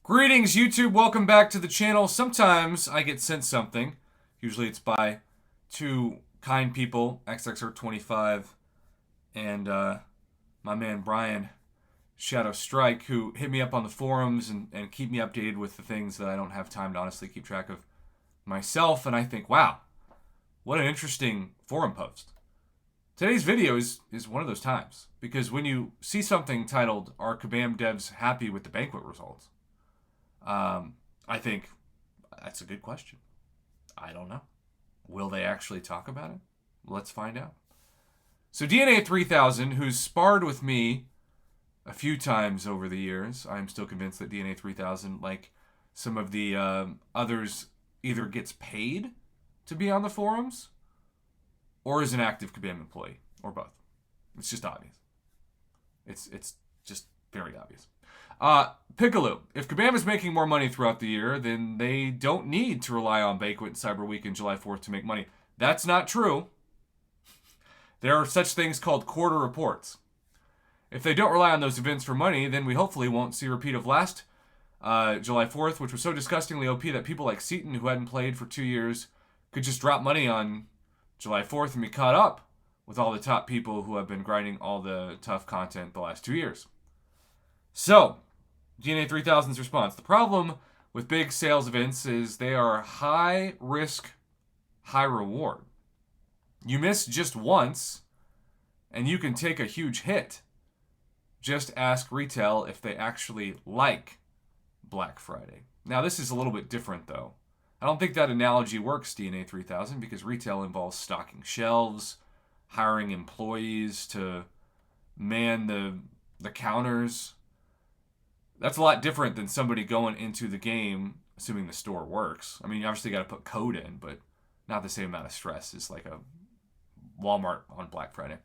Greetings, YouTube. Welcome back to the channel. Sometimes I get sent something. Usually it's by two kind people, XXR25 and my man Brian Shadow Strike, who hit me up on the forums and keep me updated with the things that I don't have time to honestly keep track of myself. And I think, wow, what an interesting forum post. Today's video is one of those times, because when you see something titled, "Are Kabam devs happy with the banquet results?" I think that's a good question. I don't know. Will they actually talk about it? Let's find out. So DNA 3000, who's sparred with me a few times over the years, I'm still convinced that DNA 3000, like some of the others, either gets paid to be on the forums or is an active Kabam employee, or both. It's just obvious. It's just very obvious. Piccolo. If Kabam is making more money throughout the year, then they don't need to rely on Banquet, Cyber Week, and July 4th to make money. That's not true. There are such things called quarter reports. If they don't rely on those events for money, then we hopefully won't see a repeat of last July 4th, which was so disgustingly OP that people like Seaton, who hadn't played for 2 years, could just drop money on July 4th and be caught up with all the top people who have been grinding all the tough content the last 2 years. So, DNA 3000's response. The problem with big sales events is they are high risk, high reward. You miss just once, and you can take a huge hit. Just ask retail if they actually like Black Friday. Now, this is a little bit different, though. I don't think that analogy works, DNA 3000, because retail involves stocking shelves, hiring employees to man the counters. That's a lot different than somebody going into the game, assuming the store works. I mean, you obviously got to put code in, but not the same amount of stress as like a Walmart on Black Friday.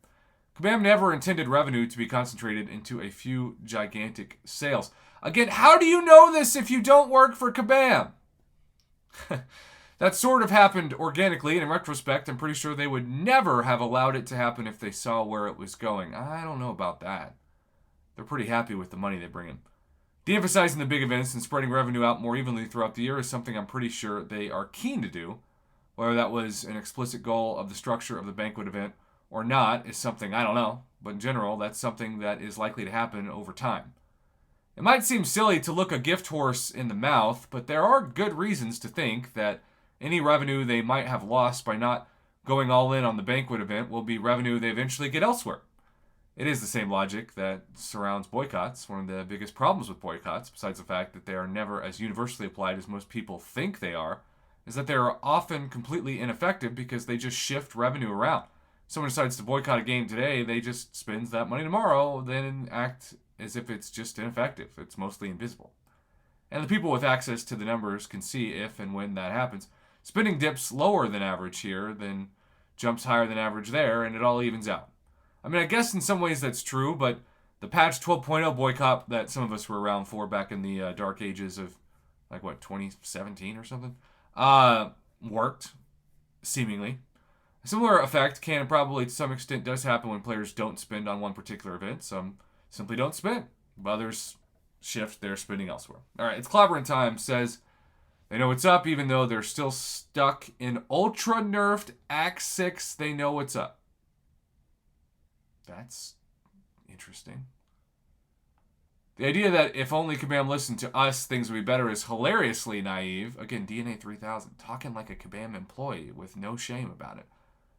Kabam never intended revenue to be concentrated into a few gigantic sales. Again, how do you know this if you don't work for Kabam? That sort of happened organically, and in retrospect, I'm pretty sure they would never have allowed it to happen if they saw where it was going. I don't know about that. They're pretty happy with the money they bring in. De-emphasizing the big events and spreading revenue out more evenly throughout the year is something I'm pretty sure they are keen to do. Whether that was an explicit goal of the structure of the banquet event or not is something I don't know, but in general, that's something that is likely to happen over time. It might seem silly to look a gift horse in the mouth, but there are good reasons to think that any revenue they might have lost by not going all in on the banquet event will be revenue they eventually get elsewhere. It is the same logic that surrounds boycotts. One of the biggest problems with boycotts, besides the fact that they are never as universally applied as most people think they are, is that they are often completely ineffective because they just shift revenue around. Someone decides to boycott a game today, they just spends that money tomorrow, then act as if it's just ineffective. It's mostly invisible. And the people with access to the numbers can see if and when that happens. Spending dips lower than average here, then jumps higher than average there, and it all evens out. I mean, I guess in some ways that's true, but the patch 12.0 boycott that some of us were around for back in the dark ages of, 2017 or something, worked, seemingly. A similar effect can and probably to some extent does happen when players don't spend on one particular event. Some simply don't spend, but others shift their spending elsewhere. All right, it's Clobbering Time says they know what's up, even though they're still stuck in ultra-nerfed Act 6, they know what's up. That's interesting. The idea that if only Kabam listened to us, things would be better is hilariously naive. Again, DNA 3000, talking like a Kabam employee with no shame about it.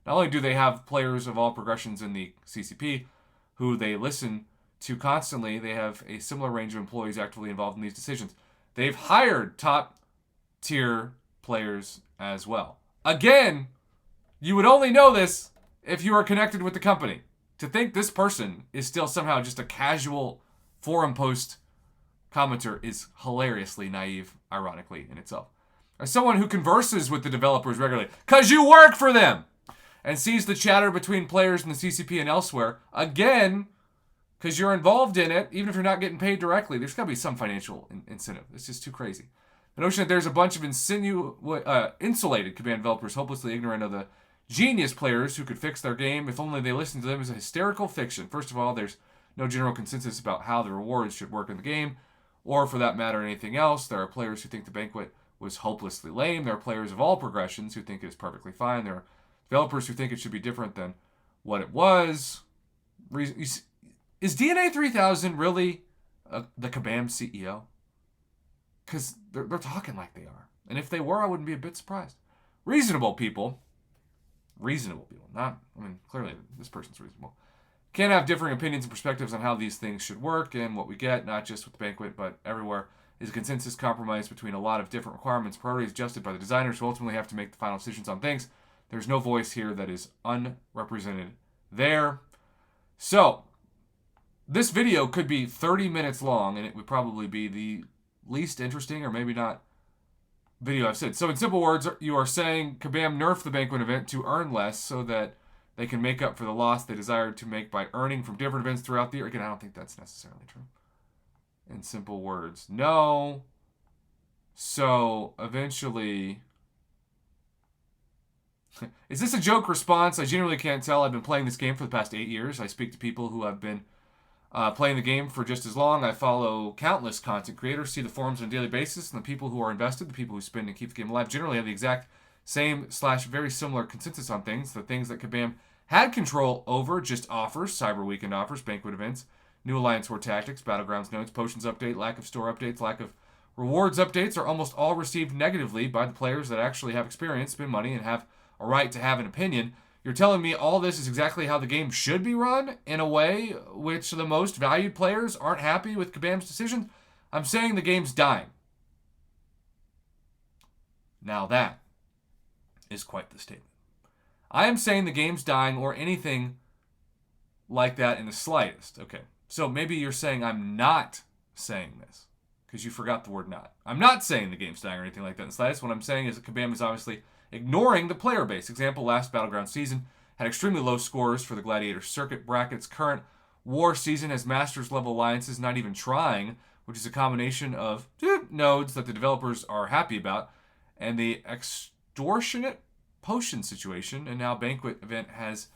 Not only do they have players of all progressions in the CCP who they listen to constantly, they have a similar range of employees actively involved in these decisions. They've hired top-tier players as well. Again, you would only know this if you are connected with the company. To think this person is still somehow just a casual forum post commenter is hilariously naive, ironically, in itself. As someone who converses with the developers regularly, because you work for them, and sees the chatter between players in the CCP and elsewhere, again, because you're involved in it, even if you're not getting paid directly, there's got to be some financial incentive. It's just too crazy. The notion that there's a bunch of insulated Kabam developers hopelessly ignorant of the genius players who could fix their game if only they listened to them is a hysterical fiction. First of all, there's no general consensus about how the rewards should work in the game, or for that matter, anything else. There are players who think the banquet was hopelessly lame. There are players of all progressions who think it is perfectly fine. There are developers who think it should be different than what it was. Is DNA 3000 really the Kabam CEO? Because they're talking like they are. And if they were, I wouldn't be a bit surprised. Reasonable people, not, clearly this person's reasonable, can have differing opinions and perspectives on how these things should work, and what we get, not just with the banquet, but everywhere, is a consensus compromise between a lot of different requirements, priorities adjusted by the designers who ultimately have to make the final decisions on things. There's no voice here that is unrepresented there. So, this video could be 30 minutes long, and it would probably be the least interesting, or maybe not, video I've said. So in simple words, you are saying Kabam nerfed the banquet event to earn less so that they can make up for the loss they desired to make by earning from different events throughout the year. Again, I don't think that's necessarily true. In simple words, no. So eventually, is this a joke response? I genuinely can't tell. I've been playing this game for the past 8 years. I speak to people who have been playing the game for just as long. I follow countless content creators, see the forums on a daily basis, and the people who are invested, the people who spend and keep the game alive, generally have the exact same / very similar consensus on things. The things that Kabam had control over, just offers, Cyber Weekend offers, banquet events, new Alliance War tactics, Battlegrounds nodes, potions update, lack of store updates, lack of rewards updates, are almost all received negatively by the players that actually have experience, spend money, and have a right to have an opinion. You're telling me all this is exactly how the game should be run, in a way which the most valued players aren't happy with Kabam's decisions? I'm saying the game's dying. Now that is quite the statement. I am saying the game's dying, or anything like that in the slightest. Okay, so maybe you're saying I'm not saying this, because you forgot the word not. I'm not saying the game's dying or anything like that in the slightest. What I'm saying is that Kabam is obviously ignoring the player base. Example, last Battleground season had extremely low scores for the Gladiator Circuit brackets. Current War season has Masters level alliances not even trying, which is a combination of nodes that the developers are happy about, and the extortionate potion situation. And now Banquet event has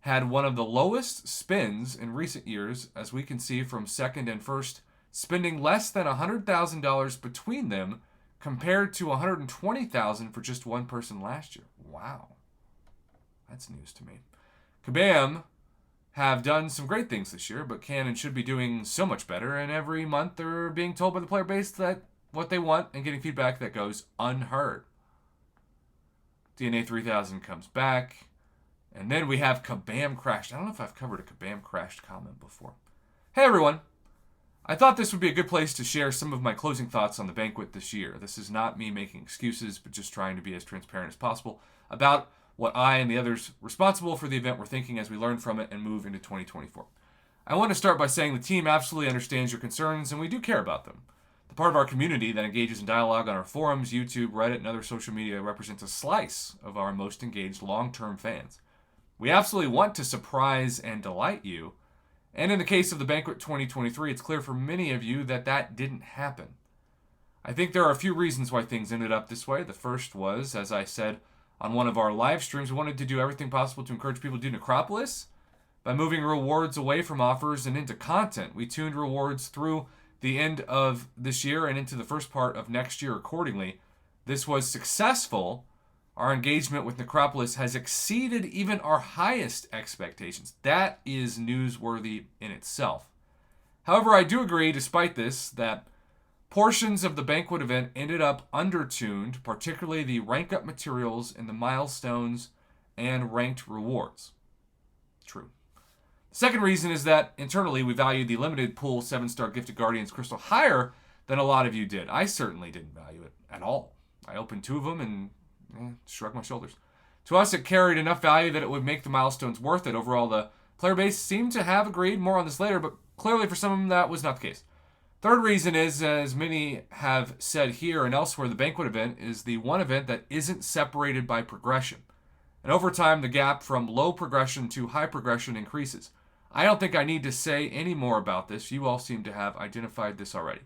had one of the lowest spends in recent years, as we can see from second and first spending less than $100,000 between them, compared to $120,000 for just one person last year. Wow. That's news to me. Kabam have done some great things this year, but can and should be doing so much better, and every month they're being told by the player base that what they want and getting feedback that goes unheard. DNA 3000 comes back, and then we have Kabam crashed. I don't know if I've covered a Kabam crashed comment before. Hey everyone. I thought this would be a good place to share some of my closing thoughts on the banquet this year. This is not me making excuses, but just trying to be as transparent as possible about what I and the others responsible for the event were thinking as we learn from it and move into 2024. I want to start by saying the team absolutely understands your concerns, and we do care about them. The part of our community that engages in dialogue on our forums, YouTube, Reddit, and other social media represents a slice of our most engaged long-term fans. We absolutely want to surprise and delight you, and in the case of the Banquet 2023, it's clear for many of you that that didn't happen. I think there are a few reasons why things ended up this way. The first was, as I said on one of our live streams, we wanted to do everything possible to encourage people to do Necropolis by moving rewards away from offers and into content. We tuned rewards through the end of this year and into the first part of next year accordingly. This was successful. Our engagement with Necropolis has exceeded even our highest expectations. That is newsworthy in itself. However, I do agree, despite this, that portions of the banquet event ended up undertuned, particularly the rank up materials and the milestones and ranked rewards. True. The second reason is that internally we valued the limited pool 7-star Gifted Guardians crystal higher than a lot of you did. I certainly didn't value it at all. I opened 2 of them and shrug my shoulders. To us, it carried enough value that it would make the milestones worth it. Overall, the player base seemed to have agreed. More on this later, but clearly for some of them that was not the case. Third reason is, as many have said here and elsewhere, the banquet event is the one event that isn't separated by progression. And over time, the gap from low progression to high progression increases. I don't think I need to say any more about this. You all seem to have identified this already.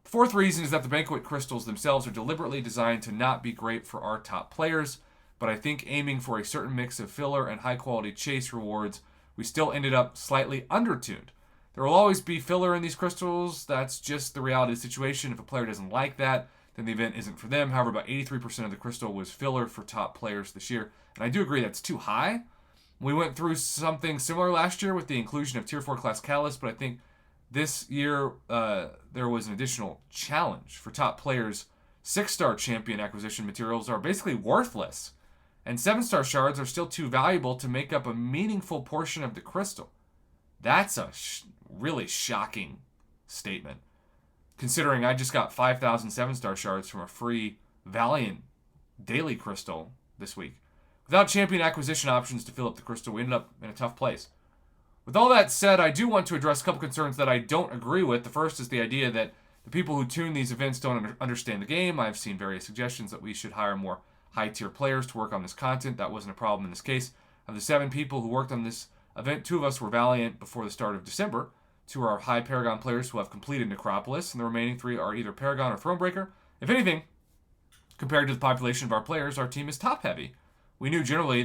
The fourth reason is that the banquet crystals themselves are deliberately designed to not be great for our top players, but I think aiming for a certain mix of filler and high-quality chase rewards, we still ended up slightly undertuned. There will always be filler in these crystals. That's just the reality of the situation. If a player doesn't like that, then the event isn't for them. However, about 83% of the crystal was filler for top players this year. And I do agree that's too high. We went through something similar last year with the inclusion of Tier 4 class Catalyst, but I think this year there was an additional challenge. For top players, 6-star champion acquisition materials are basically worthless, and 7-star shards are still too valuable to make up a meaningful portion of the crystal. That's a really shocking statement, considering I just got 5,000 7-star shards from a free Valiant daily crystal this week. Without champion acquisition options to fill up the crystal, we ended up in a tough place. With all that said, I do want to address a couple concerns that I don't agree with. The first is the idea that the people who tune these events don't understand the game. I've seen various suggestions that we should hire more high-tier players to work on this content. That wasn't a problem in this case. Of the 7 people who worked on this event, 2 of us were Valiant before the start of December. 2 are high Paragon players who have completed Necropolis, and the remaining 3 are either Paragon or Thronebreaker. If anything, compared to the population of our players, our team is top-heavy. We knew generally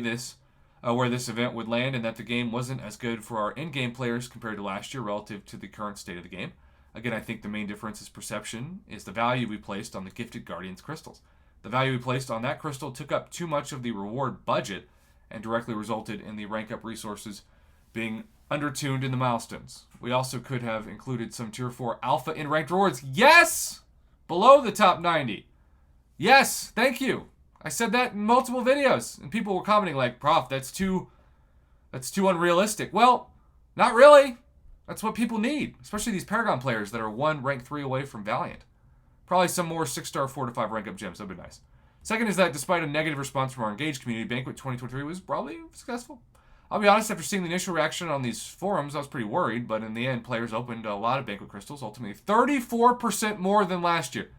where this event would land, and that the game wasn't as good for our in-game players compared to last year relative to the current state of the game. Again, I think the main difference is perception, is the value we placed on the Gifted Guardians crystals. The value we placed on that crystal took up too much of the reward budget and directly resulted in the rank-up resources being undertuned in the milestones. We also could have included some Tier 4 Alpha in ranked rewards. Yes! Below the top 90. Yes, thank you. I said that in multiple videos, and people were commenting like, Prof, that's too unrealistic. Well, not really. That's what people need, especially these Paragon players that are 1 rank 3 away from Valiant. Probably some more 6-star 4 to 5 rank up gems. That'd be nice. Second is that despite a negative response from our engaged community, Banquet 2023 was probably successful. I'll be honest, after seeing the initial reaction on these forums, I was pretty worried, but in the end, players opened a lot of Banquet crystals, ultimately 34% more than last year.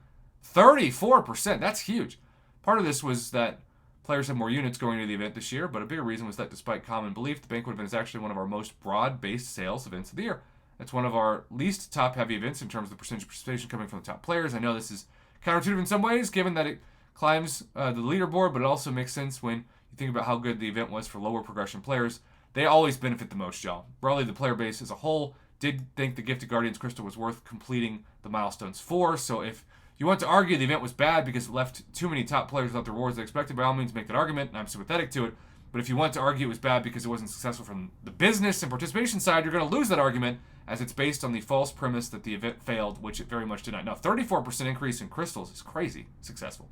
34%, that's huge. Part of this was that players have more units going into the event this year, but a bigger reason was that despite common belief, the Banquet event is actually one of our most broad-based sales events of the year. It's one of our least top-heavy events in terms of the percentage of participation coming from the top players. I know this is counterintuitive in some ways, given that it climbs the leaderboard, but it also makes sense when you think about how good the event was for lower progression players. They always benefit the most, y'all. Broadly, the player base as a whole did think the Gifted Guardians Crystal was worth completing the milestones for, so if you want to argue the event was bad because it left too many top players without the rewards they expected, by all means make that argument, and I'm sympathetic to it. But if you want to argue it was bad because it wasn't successful from the business and participation side, you're going to lose that argument, as it's based on the false premise that the event failed, which it very much did not. Now, 34% increase in crystals is crazy successful.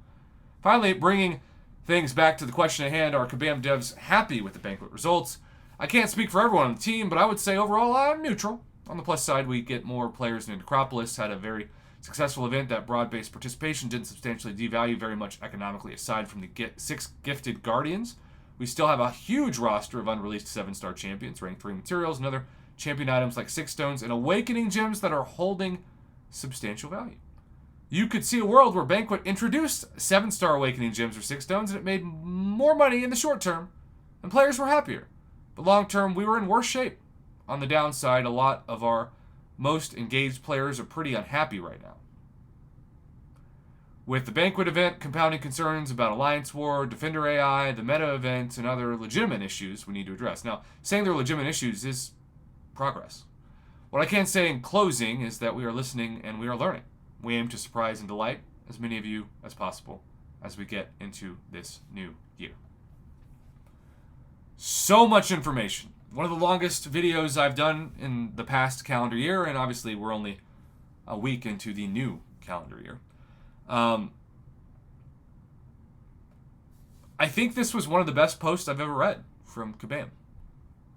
Finally, bringing things back to the question at hand, are Kabam devs happy with the Banquet results? I can't speak for everyone on the team, but I would say overall I'm neutral. On the plus side, we get more players in Necropolis, had a very successful event. That broad-based participation didn't substantially devalue very much economically aside from the 6 Gifted Guardians. We still have a huge roster of unreleased 7-star champions, rank 3 materials, and other champion items like 6 stones and awakening gems that are holding substantial value. You could see a world where Banquet introduced 7-star awakening gems or 6 stones and it made more money in the short term and players were happier. But long term, we were in worse shape. On the downside, a lot of our most engaged players are pretty unhappy right now. With the Banquet event compounding concerns about Alliance War, Defender AI, the meta event, and other legitimate issues we need to address. Now, saying they're legitimate issues is progress. What I can say in closing is that we are listening and we are learning. We aim to surprise and delight as many of you as possible as we get into this new year. So much information. One of the longest videos I've done in the past calendar year, and obviously we're only a week into the new calendar year. I think this was one of the best posts I've ever read from Kabam.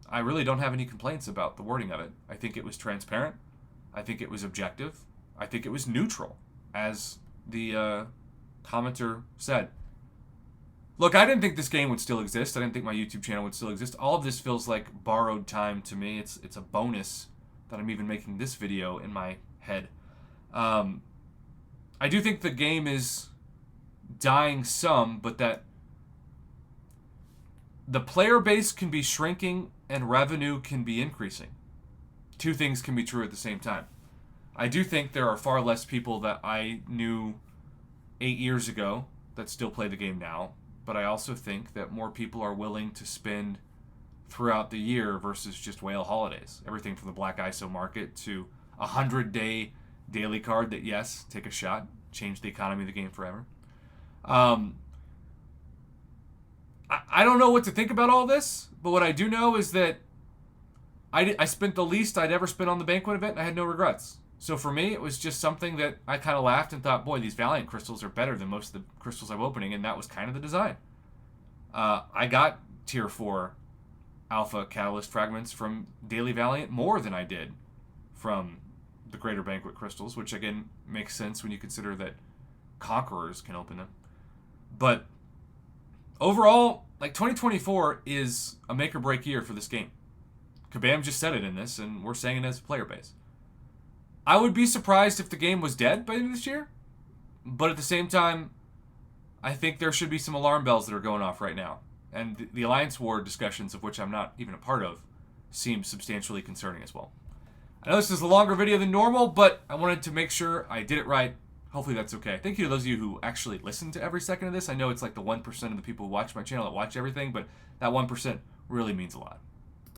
I really don't have any complaints about the wording of it. I think it was transparent. I think it was objective. I think it was neutral, as the commenter said. Look, I didn't think this game would still exist. I didn't think my YouTube channel would still exist. All of this feels like borrowed time to me. It's a bonus that I'm even making this video in my head. I do think the game is dying some, but that the player base can be shrinking and revenue can be increasing. Two things can be true at the same time. I do think there are far less people that I knew 8 years ago that still play the game now, but I also think that more people are willing to spend throughout the year versus just whale holidays. Everything from the Black ISO market to a 100-day daily card that, yes, take a shot, change the economy of the game forever. I don't know what to think about all this, but what I do know is that I spent the least I'd ever spent on the Banquet event, and I had no regrets. So for me, it was just something that I kind of laughed and thought, boy, these Valiant crystals are better than most of the crystals I'm opening, and that was kind of the design. I got Tier 4 Alpha Catalyst fragments from Daily Valiant more than I did from the Greater Banquet crystals, which again makes sense when you consider that Conquerors can open them. But overall, like 2024 is a make or break year for this game. Kabam just said it in this, and we're saying it as a player base. I would be surprised if the game was dead by the end of this year, but at the same time, I think there should be some alarm bells that are going off right now. And the Alliance War discussions, of which I'm not even a part of, seem substantially concerning as well. I know this is a longer video than normal, but I wanted to make sure I did it right. Hopefully that's okay. Thank you to those of you who actually listen to every second of this. I know it's like the 1% of the people who watch my channel that watch everything, but that 1% really means a lot.